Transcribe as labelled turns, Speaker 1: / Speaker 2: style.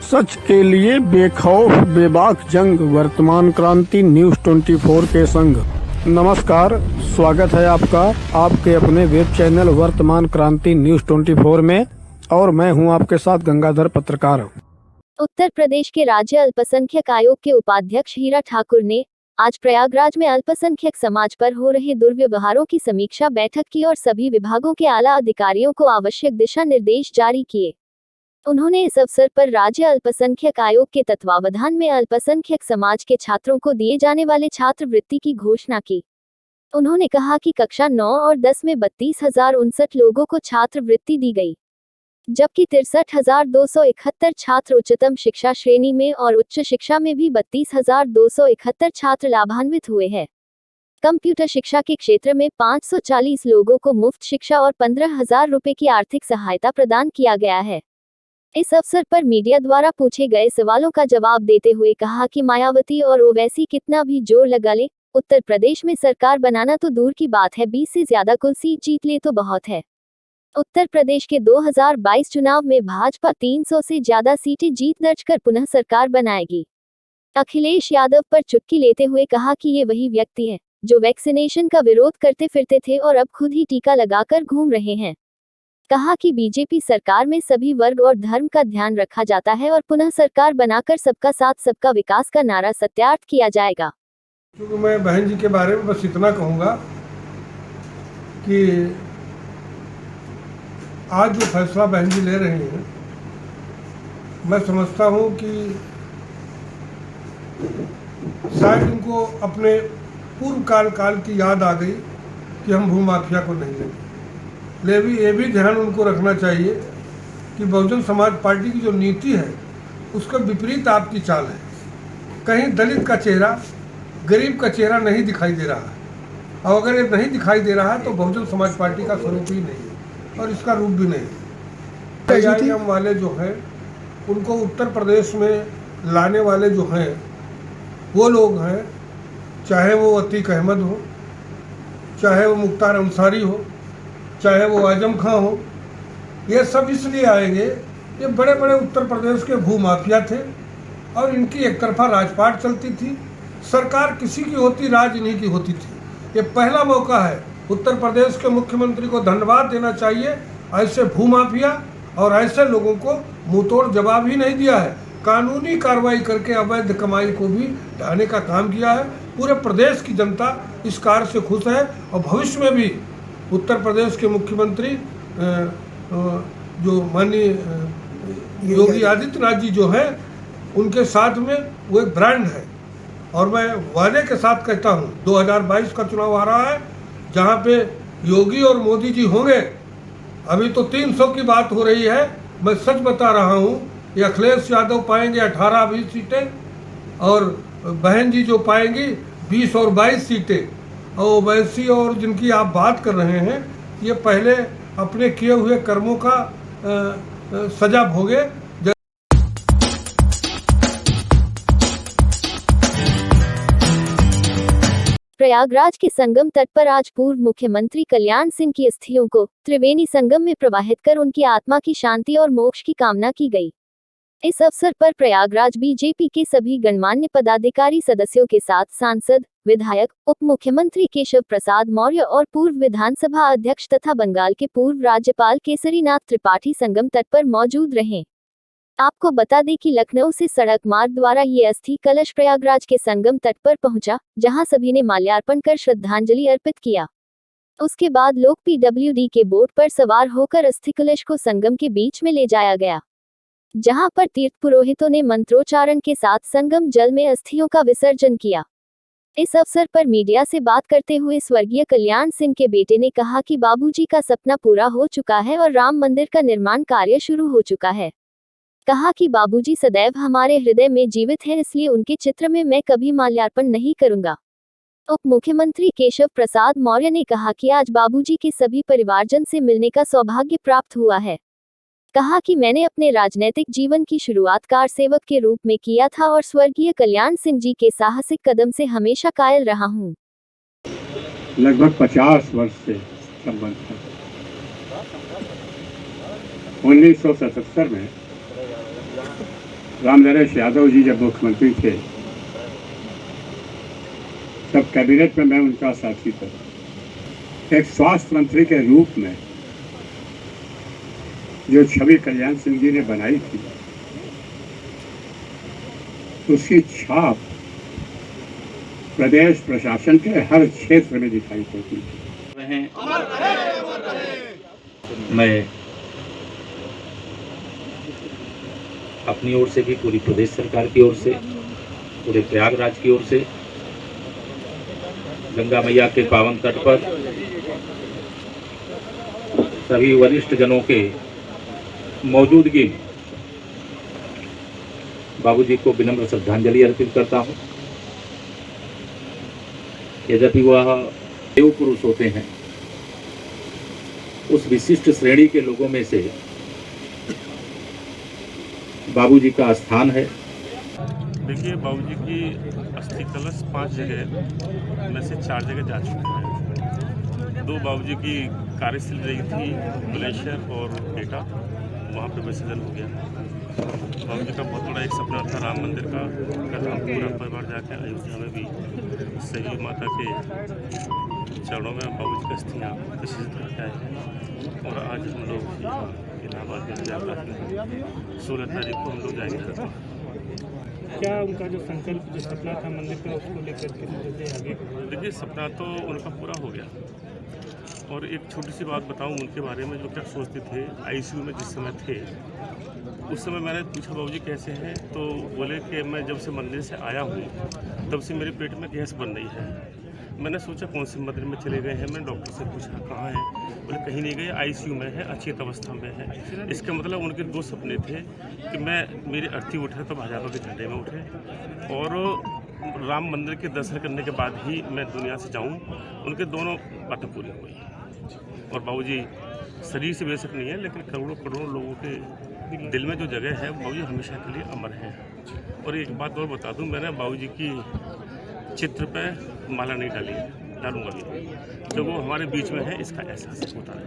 Speaker 1: सच के लिए बेखौफ बेबाक जंग, वर्तमान क्रांति न्यूज 24 के संग। नमस्कार, स्वागत है आपका आपके अपने वेब चैनल वर्तमान क्रांति न्यूज 24 में, और मैं हूं आपके साथ गंगाधर पत्रकार।
Speaker 2: उत्तर प्रदेश के राज्य अल्पसंख्यक आयोग के उपाध्यक्ष हीरा ठाकुर ने आज प्रयागराज में अल्पसंख्यक समाज पर हो रहे दुर्व्यवहारों की समीक्षा बैठक की और सभी विभागों के आला अधिकारियों को आवश्यक दिशा निर्देश जारी किए। उन्होंने इस अवसर पर राज्य अल्पसंख्यक आयोग के तत्वावधान में अल्पसंख्यक समाज के छात्रों को दिए जाने वाले छात्रवृत्ति की घोषणा की। उन्होंने कहा कि कक्षा 9 और 10 में 32,059 लोगों को छात्रवृत्ति दी गई, जबकि 63,271 छात्र उच्चतम शिक्षा श्रेणी में और उच्च शिक्षा में भी 32,271 छात्र लाभान्वित हुए हैं। कंप्यूटर शिक्षा के क्षेत्र में 540 लोगों को मुफ्त शिक्षा और 15,000 रुपए की आर्थिक सहायता प्रदान किया गया है। इस अवसर पर मीडिया द्वारा पूछे गए सवालों का जवाब देते हुए कहा कि मायावती और ओवैसी कितना भी जोर लगा ले, उत्तर प्रदेश में सरकार बनाना तो दूर की बात है, 20 से ज्यादा कुल सीट जीत ले तो बहुत है। उत्तर प्रदेश के 2022 चुनाव में भाजपा 300 से ज्यादा सीटें जीत दर्ज कर पुनः सरकार बनाएगी। अखिलेश यादव पर चुटकी लेते हुए कहा कि ये वही व्यक्ति है जो वैक्सीनेशन का विरोध करते फिरते थे और अब खुद ही टीका लगाकर घूम रहे हैं। कहा कि बीजेपी सरकार में सभी वर्ग और धर्म का ध्यान रखा जाता है और पुनः सरकार बनाकर सबका साथ सबका विकास का नारा सत्यार्थ किया जाएगा।
Speaker 3: क्योंकि मैं बहन जी के बारे में बस इतना कहूँगा कि आज जो फैसला बहन जी ले रही हैं, मैं समझता हूँ कि शायद उनको अपने पूर्व काल की याद आ गई कि हम भूमाफिया को नहीं लेंगे। लेकिन ये भी ध्यान उनको रखना चाहिए कि बहुजन समाज पार्टी की जो नीति है उसका विपरीत आपकी चाल है। कहीं दलित का चेहरा, गरीब का चेहरा नहीं दिखाई दे रहा है, और अगर ये नहीं दिखाई दे रहा है तो बहुजन समाज पार्टी का स्वरूप ही नहीं है और इसका रूप भी नहीं। AIM वाले जो हैं उनको उत्तर प्रदेश में लाने वाले जो हैं वो लोग हैं, चाहे वो अतीक अहमद हो, चाहे वो मुख्तार अंसारी हो, चाहे वो आजम खां हो, ये सब इसलिए आएंगे, ये बड़े बड़े उत्तर प्रदेश के भूमाफिया थे और इनकी एक तरफा राजपाट चलती थी। सरकार किसी की होती, राज इन्हीं की होती थी। ये पहला मौका है, उत्तर प्रदेश के मुख्यमंत्री को धन्यवाद देना चाहिए। ऐसे भूमाफिया और ऐसे लोगों को मुंहतोड़ जवाब ही नहीं दिया है, कानूनी कार्रवाई करके अवैध कमाई को भी ढाने का काम किया है। पूरे प्रदेश की जनता इस कार्य से खुश है और भविष्य में भी उत्तर प्रदेश के मुख्यमंत्री जो माननीय योगी आदित्यनाथ जी जो हैं, उनके साथ में वो एक ब्रांड है। और मैं वादे के साथ कहता हूँ 2022 का चुनाव आ रहा है, जहाँ पे योगी और मोदी जी होंगे। अभी तो 300 की बात हो रही है, मैं सच बता रहा हूँ, ये अखिलेश यादव पाएंगे 18-20 सीटें और बहन जी जो पाएंगी 20 और 22 सीटें। और ओवैसी और जिनकी आप बात कर रहे हैं, ये पहले अपने किए हुए कर्मों का सजा भोगे।
Speaker 2: प्रयागराज के संगम तट पर आज पूर्व मुख्यमंत्री कल्याण सिंह की अस्थियों को त्रिवेणी संगम में प्रवाहित कर उनकी आत्मा की शांति और मोक्ष की कामना की गई। इस अवसर पर प्रयागराज बीजेपी के सभी गणमान्य पदाधिकारी सदस्यों के साथ सांसद, विधायक, उप मुख्यमंत्री केशव प्रसाद मौर्य और पूर्व विधानसभा अध्यक्ष तथा बंगाल के पूर्व राज्यपाल केसरीनाथ त्रिपाठी संगम तट पर मौजूद रहे। आपको बता दें कि लखनऊ से सड़क मार्ग द्वारा ये अस्थि कलश प्रयागराज के संगम तट पर पहुंचा, जहां सभी ने माल्यार्पण कर श्रद्धांजलि अर्पित किया। उसके बाद लोग PWD के बोट पर सवार होकर अस्थि कलश को संगम के बीच में ले जाया गया, जहां पर तीर्थ पुरोहितों ने मंत्रोच्चारण के साथ संगम जल में अस्थियों का विसर्जन किया। इस अवसर पर मीडिया से बात करते हुए स्वर्गीय कल्याण सिंह के बेटे ने कहा कि बाबूजी का सपना पूरा हो चुका है और राम मंदिर का निर्माण कार्य शुरू हो चुका है। कहा कि बाबूजी सदैव हमारे हृदय में जीवित हैं, इसलिए उनके चित्र में मैं कभी माल्यार्पण नहीं करूंगा। उप मुख्यमंत्री केशव प्रसाद मौर्य ने कहा कि आज बाबूजी के सभी परिवारजन से मिलने का सौभाग्य प्राप्त हुआ है। कहा कि मैंने अपने राजनीतिक जीवन की शुरुआत कार सेवक के रूप में किया था और स्वर्गीय कल्याण सिंह जी के साहसिक कदम से हमेशा कायल रहा हूं।
Speaker 4: लगभग 50 वर्ष से संबंध था। 1977 में रामनरेश यादव जी जब मुख्यमंत्री थे तब कैबिनेट में मैं उनका साथी था। एक स्वास्थ्य मंत्री के रूप में जो छवि कल्याण सिंह जी ने बनाई थी, उसकी छाप प्रदेश प्रशासन के हर क्षेत्र में दिखाई पड़ती थी।
Speaker 5: मैं अपनी ओर से भी, पूरी प्रदेश सरकार की ओर से, पूरे प्रयागराज की ओर से गंगा मैया के पावन तट पर सभी वरिष्ठ जनों के मौजूदगी में बाबूजी को विनम्र श्रद्धांजलि अर्पित करता हूं। यद्यपि वह देव पुरुष होते हैं, उस विशिष्ट श्रेणी के लोगों में से बाबूजी का स्थान है।
Speaker 6: देखिए, बाबूजी की अस्थि कलश 5 जगह में से 4 जगह जा चुके हैं। 2 बाबूजी की कार्यस्थल रही थी, बुलेश्वर और एटा, वहाँ पे विसर्जन हो गया। बाबूजी का बहुत बड़ा एक सपना था राम मंदिर का। कल हम पूरा परिवार जाके अयोध्या में भी सही माता के चरणों में बाबूजी की अस्थियाँ विसर्जित करके आए हैं। और आज हम लोग इलाहाबाद में जाकर 16 तारीख को हम लोग जाएंगे।
Speaker 7: क्या उनका जो संकल्प, जो सपना था मंदिर का, उसको लेकर के आगे?
Speaker 6: देखिए, सपना तो उनका पूरा हो गया। और एक छोटी सी बात बताऊं उनके बारे में, जो क्या सोचते थे आईसीयू में जिस समय थे, उस समय मैंने पूछा बाबूजी कैसे हैं, तो बोले कि मैं जब से मंदिर से आया हूँ तब से मेरे पेट में गैस बन रही है। मैंने सोचा कौन से मंदिर में चले गए हैं। मैंने डॉक्टर से पूछा कहाँ है, बोले कहीं नहीं गए, आईसीयू में है, अचेत अवस्था में है। इसका मतलब उनके 2 सपने थे कि मेरी अर्थी उठे तो भाजपा के झंडे में उठे, और राम मंदिर के दर्शन करने के बाद ही मैं दुनिया से जाऊं। उनके दोनों बातें पूरी हुई। और बाबूजी शरीर से बेशक नहीं है, लेकिन करोड़ों लोगों के दिल में जो जगह है, बाबूजी हमेशा के लिए अमर है। और एक बात और बता दूं, मैंने बाबूजी की चित्र पे माला नहीं डाली है, डालूंगा भी। जब वो हमारे बीच में है, इसका एहसास होता है।